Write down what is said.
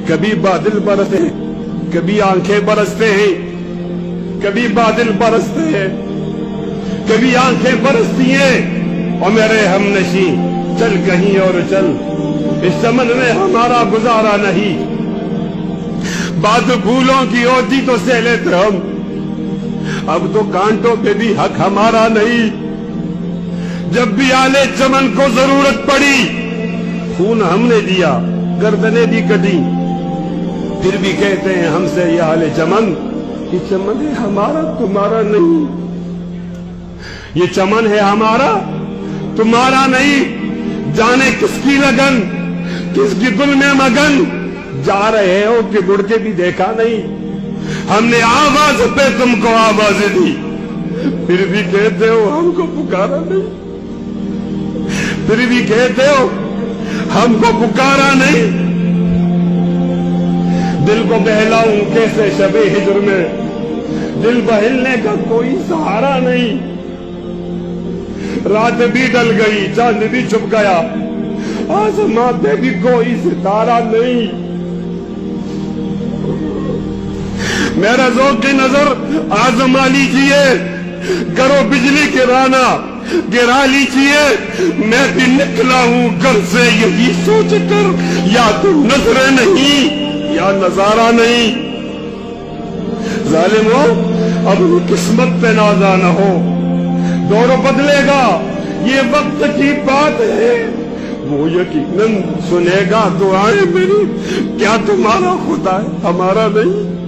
کبھی بادل برستے ہیں، کبھی آنکھیں برستے ہیں، کبھی بادل برستے ہیں، کبھی آنکھیں برستی ہیں۔ اور میرے ہم نشیں چل کہیں اور چل، اس چمن میں ہمارا گزارا نہیں۔ بات پھولوں کی ہوتی تو سہ لیتے ہم، اب تو کانٹوں پہ بھی حق ہمارا نہیں۔ جب بھی آلے چمن کو ضرورت پڑی، خون ہم نے دیا، گردنیں بھی کٹی، پھر بھی کہتے ہیں ہم سے یہ آلے چمن، یہ چمن ہے ہمارا تمہارا نہیں، یہ چمن ہے ہمارا تمہارا نہیں۔ جانے کس کی لگن، کس کی دل میں مگن، جا رہے ہو کہ مڑ کے بھی دیکھا نہیں۔ ہم نے آواز پہ تم کو آواز دی، پھر بھی کہتے ہو ہم کو پکارا نہیں، پھر بھی کہتے ہو ہم کو پکارا نہیں۔ دل کو بہلاؤں کیسے شب ہجر میں، دل بہلنے کا کوئی سہارا نہیں۔ رات بھی ڈل گئی، چاند بھی چھپ گیا، آسمان پہ بھی کوئی ستارہ نہیں۔ میرا ذوق کی نظر آزما لیجیے، کرو بجلی گرانا گرا لیجیے۔ میں بھی نکلا ہوں گھر سے یہی سوچ کر، یا تو نظر نہیں یا نظارہ نہیں۔ ظالمو اب قسمت پہ نازا نہ ہو، دور بدلے گا یہ وقت کی بات ہے، وہ یقیناً سنے گا دعائیں میری۔ کیا تمہارا خدا ہے ہمارا نہیں؟